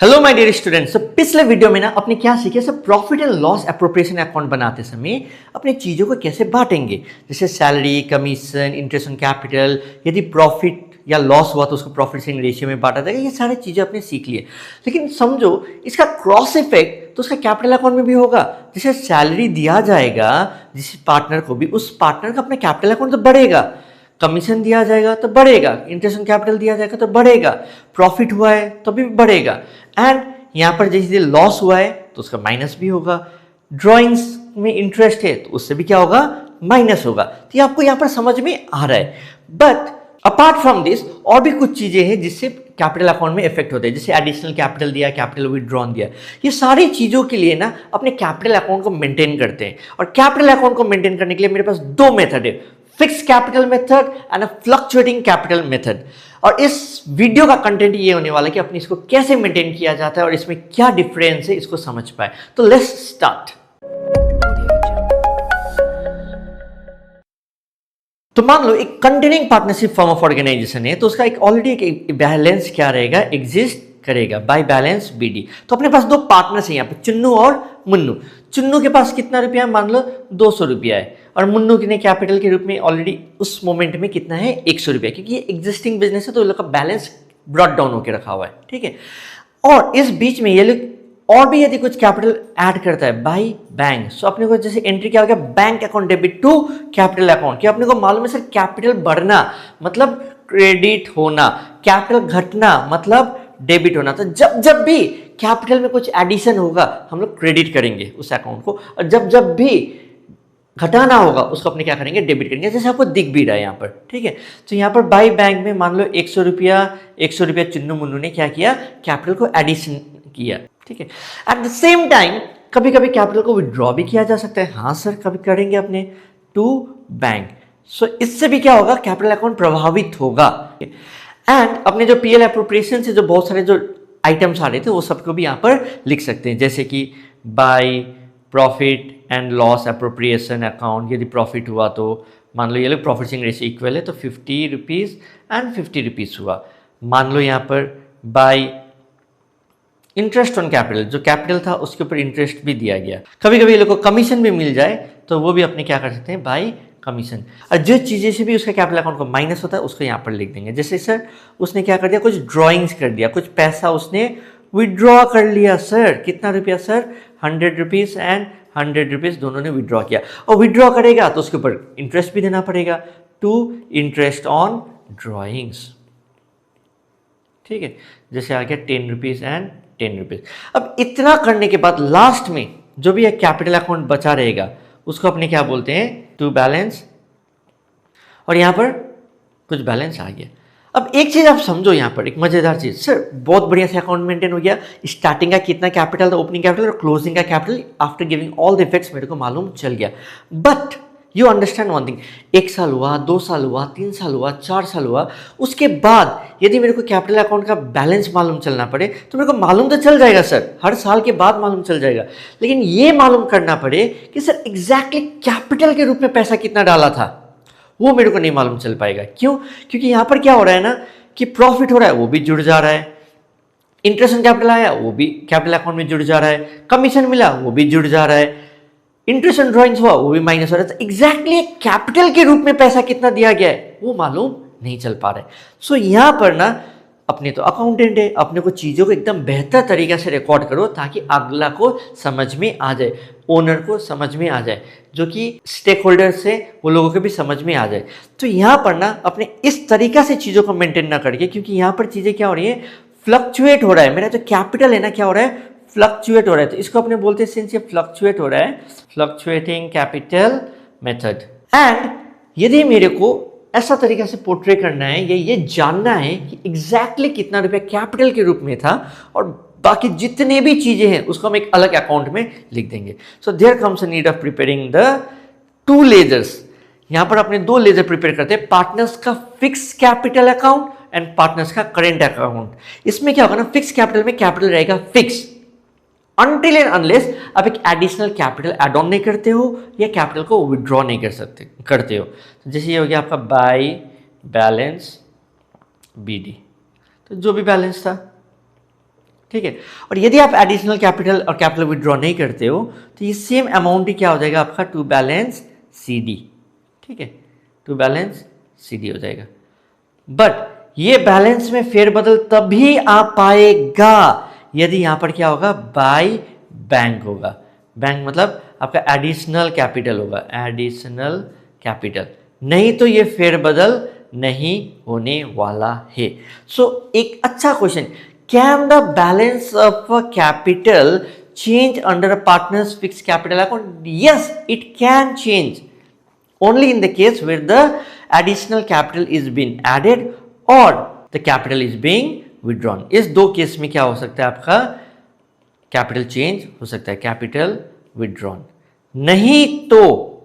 Hello my dear students. पिछले video में ना अपने क्या सीखे, सब profit and loss appropriation account बनाते समय अपने चीज़ों को कैसे बांटेंगे, जैसे salary, commission, interest on capital. यदि प्रॉफिट या लॉस हुआ तो उसको प्रॉफिट शेयरिंग रेशियो में बांटा जाएगा। ये सारी चीज़ें आपने सीख लिए, लेकिन समझो इसका क्रॉस इफेक्ट तो उसका कैपिटल अकाउंट में भी होगा। जैसे सैलरी दिया जाएगा जिस पार्टनर को भी, उस पार्टनर का अपना कैपिटल अकाउंट तो बढ़ेगा, कमीशन दिया जाएगा तो बढ़ेगा, इंटरेस्ट ऑन कैपिटल दिया जाएगा तो बढ़ेगा, प्रॉफिट हुआ है तो भी बढ़ेगा। एंड यहाँ पर जैसे लॉस हुआ है तो उसका माइनस भी होगा। ड्राइंग्स में इंटरेस्ट है तो उससे भी क्या होगा, माइनस होगा। तो ये आपको यहाँ पर समझ में आ रहा है। बट अपार्ट फ्रॉम दिस और भी कुछ चीजें हैं जिससे कैपिटल अकाउंट में इफेक्ट होते हैं, जैसे एडिशनल कैपिटल दिया, कैपिटल विथड्रॉन दिया। ये सारी चीजों के लिए ना अपने कैपिटल अकाउंट को मेंटेन करते हैं। और कैपिटल अकाउंट को मेंटेन करने के लिए मेरे पास दो मेथड है, fix capital method and a fluctuating capital method. और इस वीडियो का कंटेंट ये होने वाला है कि अपने इसको कैसे मेंटेन किया जाता है और इसमें क्या डिफरेंस है इसको समझ पाए। तो लेट्स स्टार्ट। तो मान लो एक continuing partnership form of organisation है, तो उसका एक ऑलरेडी एक बैलेंस क्या रहेगा, एग्जिस्ट करेगा बाय बैलेंस बीडी। तो अपने पास दो पार्टनर्स हैं यहाँ पे, चुन्नू और मुन्नू। चुन्नू के पास कितना रुपया है, मान लो 200 रुपया है, और मुन्नू के कैपिटल के रूप में ऑलरेडी उस मोमेंट में कितना है, 100 रुपया, क्योंकि ये एग्जिस्टिंग बिजनेस है तो लोग का बैलेंस ब्रॉट डाउन होकर रखा हुआ है। ठीक है, और इस बीच में ये लोग और भी यदि कुछ कैपिटल ऐड करता है बाय बैंक, सो अपने को जैसे एंट्री क्या हो गया, bank account debit to capital account. कि अपने को मालूम है सर, कैपिटल बढ़ना मतलब क्रेडिट होना, कैपिटल घटना मतलब डेबिट होना। तो जब जब भी कैपिटल में कुछ एडिशन होगा हम लोग क्रेडिट करेंगे उस अकाउंट को, और जब जब भी घटाना होगा उसको अपने क्या करेंगे, डेबिट करेंगे, जैसे आपको दिख भी रहा है यहाँ पर। ठीक है, तो यहाँ पर बाई बैंक में मान लो 100 रुपया चुन्नू मुन्नू ने क्या किया, कैपिटल को एडिशन किया। ठीक है, एट द सेम टाइम कभी कभी कैपिटल को विड्रॉ भी किया जा सकता है। हाँ सर, कभी करेंगे अपने टू बैंक। सो इससे भी क्या होगा, कैपिटल अकाउंट प्रभावित होगा। एंड अपने जो पीएल एप्रोप्रिएशन से जो बहुत सारे जो आइटम्स आ रहे थे वो सबको भी यहाँ पर लिख सकते हैं, जैसे कि bye profit and loss appropriation account. यदि प्रॉफिट हुआ तो मान लो ये लोग प्रॉफिट शेयरिंग रेशियो इक्वल है तो 50 रुपीज़ एंड 50 रुपीज़ हुआ। मान लो यहाँ पर बाय इंटरेस्ट ऑन कैपिटल, जो कैपिटल था उसके ऊपर इंटरेस्ट भी दिया गया। कभी कभी ये लोग को कमीशन भी मिल जाए तो वो भी अपने क्या कर सकते हैं, बाय कमीशन। और जो चीज़ें से भी उसका कैपिटल अकाउंट को माइनस होता है उसको यहाँ पर लिख देंगे। जैसे सर उसने क्या कर दिया, कुछ ड्राइंग्स कर दिया, कुछ पैसा उसने विड्रॉ कर लिया। सर कितना रुपया, सर 100 रुपीज़ एंड 100 रुपीज़ दोनों ने विड्रॉ किया। और विड्रॉ करेगा तो उसके ऊपर इंटरेस्ट भी देना पड़ेगा, टू इंटरेस्ट ऑन ड्राइंग्स। ठीक है, जैसे आ गया 10 रुपीज़ एंड 10 रुपीज़। अब इतना करने के बाद लास्ट में जो भी एक कैपिटल अकाउंट बचा रहेगा उसको अपने क्या बोलते हैं, टू बैलेंस। और यहाँ पर कुछ बैलेंस आ गया। अब एक चीज़ आप समझो यहाँ पर, एक मज़ेदार चीज़, सर बहुत बढ़िया से अकाउंट मेंटेन हो गया। स्टार्टिंग का कितना कैपिटल था, ओपनिंग कैपिटल और क्लोजिंग का capital, after giving all the effects मेरे को मालूम चल गया। But you understand one thing, 1 साल हुआ, 2 साल हुआ, 3 साल हुआ, 4 साल हुआ, उसके बाद यदि मेरे को कैपिटल अकाउंट का बैलेंस मालूम चलना पड़े तो मेरे को मालूम तो चल जाएगा सर, हर साल के बाद मालूम चल जाएगा। लेकिन ये मालूम करना पड़े कि सर एग्जैक्टली कैपिटल के रूप में पैसा कितना डाला था, वो मेरे को नहीं मालूम चल पाएगा। क्यों? क्योंकि यहाँ पर क्या हो रहा है ना कि प्रॉफिट हो रहा है वो भी जुड़ जा रहा है, इंटरेस्ट ऑन कैपिटल आया वो भी कैपिटल अकाउंट में जुड़ जा रहा है, कमीशन मिला वो भी जुड़ जा रहा है, इंटरेस्ट ऑन ड्राइंग्स हुआ वो भी माइनस हो रहा है। तो एग्जैक्टली कैपिटल के रूप में पैसा कितना दिया गया है वो मालूम नहीं चल पा रहा है। सो यहाँ पर ना अपने तो अकाउंटेंट है, अपने को चीज़ों को एकदम बेहतर तरीके से रिकॉर्ड करो ताकि अगला को समझ में आ जाए, ओनर को समझ में आ जाए, जो कि स्टेक होल्डर्स से वो लोगों को भी समझ में आ जाए। तो यहाँ पर ना अपने इस तरीका से चीज़ों को मेंटेन ना करके, क्योंकि यहाँ पर चीज़ें क्या हो रही है, फ्लक्चुएट हो रहा है। मेरा जो कैपिटल है ना क्या हो रहा है, फ्लक्चुएट हो रहा है। तो इसको अपने बोलते हैं, सिंस ये फ्लक्चुएट हो रहा है, फ्लक्चुएटिंग कैपिटल मेथड। एंड यदि मेरे को ऐसा तरीका से पोर्ट्रे करना है या ये जानना है कि एग्जैक्टली कितना रुपया कैपिटल के रूप में था और बाकी जितने भी चीजें हैं उसको हम एक अलग अकाउंट में लिख देंगे। So there comes a need of preparing the 2 ledgers. यहां पर अपने 2 लेजर प्रिपेयर करते हैं, पार्टनर्स का fix capital account and partners का करेंट अकाउंट। इसमें क्या होगा ना, फिक्स कैपिटल में कैपिटल रहेगा फिक्स, अनटिल एंड अनलेस आप एक एडिशनल कैपिटल एड ऑन नहीं करते हो या कैपिटल को विड्रॉ नहीं करते हो। तो जैसे ये हो गया आपका बाय बैलेंस बीडी, तो जो भी बैलेंस था ठीक है। और यदि आप एडिशनल कैपिटल और कैपिटल विड्रॉ नहीं करते हो तो ये सेम अमाउंट ही क्या हो जाएगा आपका टू बैलेंस CD, ठीक है, टू बैलेंस CD हो जाएगा। बट ये बैलेंस में फेरबदल तभी आ पाएगा यदि यहां पर क्या होगा, बाय बैंक होगा। बैंक मतलब आपका एडिशनल कैपिटल होगा, एडिशनल कैपिटल, नहीं तो ये फेरबदल नहीं होने वाला है। सो एक अच्छा question, can the balance of capital change under a partners fix capital account? Yes, it can change only in the case where the additional capital is being added or the capital is being withdrawn। इस दो case में क्या हो सकता है आपका capital change हो सकता है, कैपिटल विड्रॉन, नहीं तो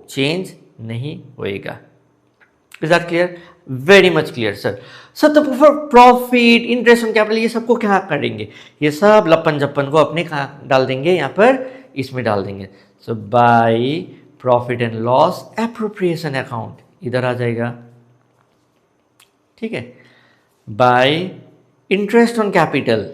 चेंज नहीं होएगा। Is that clear? Very much clear sir. Sir तो for profit, interest on capital, ये सबको क्या करेंगे, ये सब लपन जप्पन को अपने कहाँ डाल देंगे, यहाँ पर इसमें डाल देंगे। So by profit and loss appropriation account इधर आ जाएगा, ठीक है। बाय इंटरेस्ट ऑन कैपिटल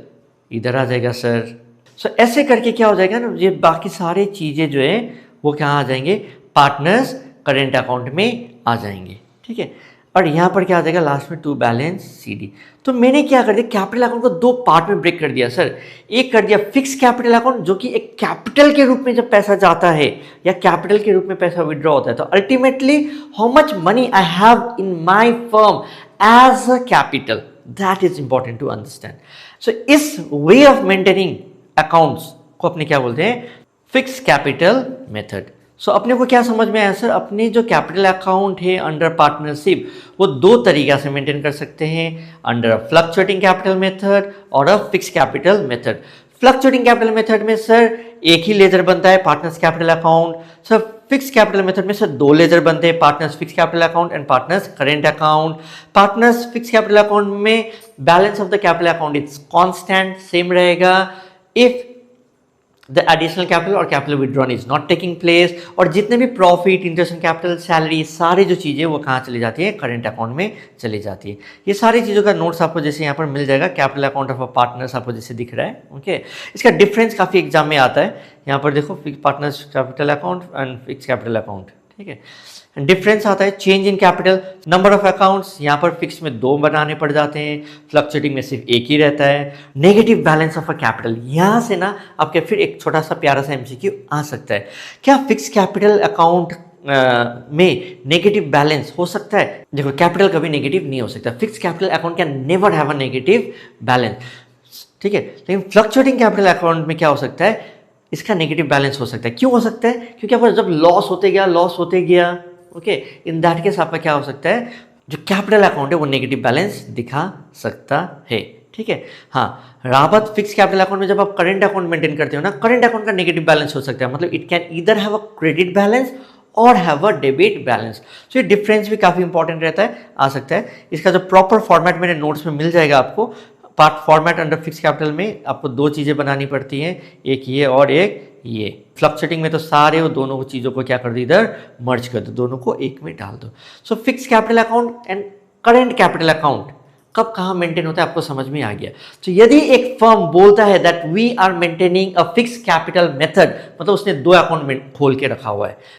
इधर आ जाएगा सर। सो ऐसे करके क्या हो जाएगा ना, ये बाकी सारे चीज़ें जो है वो क्या आ जाएंगे, पार्टनर्स करेंट अकाउंट में आ जाएंगे, ठीक है। और यहाँ पर क्या आ जाएगा लास्ट में टू बैलेंस CD। तो मैंने क्या कर दिया, कैपिटल अकाउंट को दो पार्ट में ब्रेक कर दिया सर। एक कर दिया फिक्स कैपिटल अकाउंट, जो कि एक कैपिटल के रूप में जब पैसा जाता है या कैपिटल के रूप में पैसा विड्रॉ होता है, तो ultimately how much money I have in my firm as a capital, that is important to understand. So इस वे ऑफ मेंटेनिंग अकाउंट्स को अपने क्या बोलते हैं, फिक्स कैपिटल मेथड। सो अपने को क्या समझ में आया सर, अपने जो कैपिटल अकाउंट है अंडर पार्टनरशिप वो दो तरीका से मेंटेन कर सकते हैं, under a fluctuating capital method और a fix capital method. Fluctuating capital method में सर एक ही लेजर बनता है, partners capital account. Sir fix capital method में सर दो लेजर बनते हैं, partners fix capital account and partners current account. Partners fix capital account में balance of the capital account is constant, same रहेगा इफ द एडिशनल कैपिटल और capital withdrawn is not taking place. और जितने भी profit, interest on capital, salary, सारी जो चीज़ें वो कहाँ चली जाती है, करेंट अकाउंट में चली जाती है। ये सारी चीज़ों का नोट्स आपको जैसे यहाँ पर मिल जाएगा, कैपिटल अकाउंट ऑफ पार्टनर्स आपको जैसे दिख रहा है, ओके। इसका डिफरेंस काफ़ी एग्जाम में आता है, यहाँ पर देखो partners capital account and fix capital account, ठीक है। डिफरेंस आता है change in capital, number of accounts, यहाँ पर फिक्स में दो बनाने पड़ जाते हैं, फ्लक्चुएटिंग में सिर्फ एक ही रहता है। Negative balance of a capital, यहाँ से ना आपके फिर एक छोटा सा प्यारा सा MCQ आ सकता है, क्या फिक्स कैपिटल अकाउंट में नेगेटिव बैलेंस हो सकता है? देखो कैपिटल कभी नेगेटिव नहीं हो सकता, fix capital account can never have a negative balance, ठीक है। लेकिन फ्लक्चुएटिंग कैपिटल अकाउंट में क्या हो सकता है, इसका नेगेटिव बैलेंस हो सकता है। क्यों हो सकता है? क्योंकि आप जब लॉस होते गया, ओके, इन दैट केस आपका क्या हो सकता है, जो कैपिटल अकाउंट है वो नेगेटिव बैलेंस दिखा सकता है, ठीक है। हाँ, रावत फिक्स कैपिटल अकाउंट में जब आप करंट अकाउंट मेंटेन करते हो ना, करंट अकाउंट का नेगेटिव बैलेंस हो सकता है, मतलब it can either have a credit balance और हैव अ डेबिट बैलेंस। सो ये डिफरेंस भी काफ़ी इंपॉर्टेंट रहता है, आ सकता है। इसका जो प्रॉपर फॉर्मेट मेरे नोट्स में मिल जाएगा आपको। Part format under fix capital में आपको दो चीज़ें बनानी पड़ती हैं, एक ये और एक ये। फ्लक्चुएटिंग में तो सारे वो दोनों चीज़ों को क्या कर दो, इधर मर्ज कर दो, दोनों को एक में डाल दो। So fix capital account and current capital account कब कहाँ मेंटेन होता है आपको समझ में आ गया। तो यदि एक फर्म बोलता है that we are maintaining a fix capital method, मतलब उसने दो अकाउंट खोल के रखा हुआ है,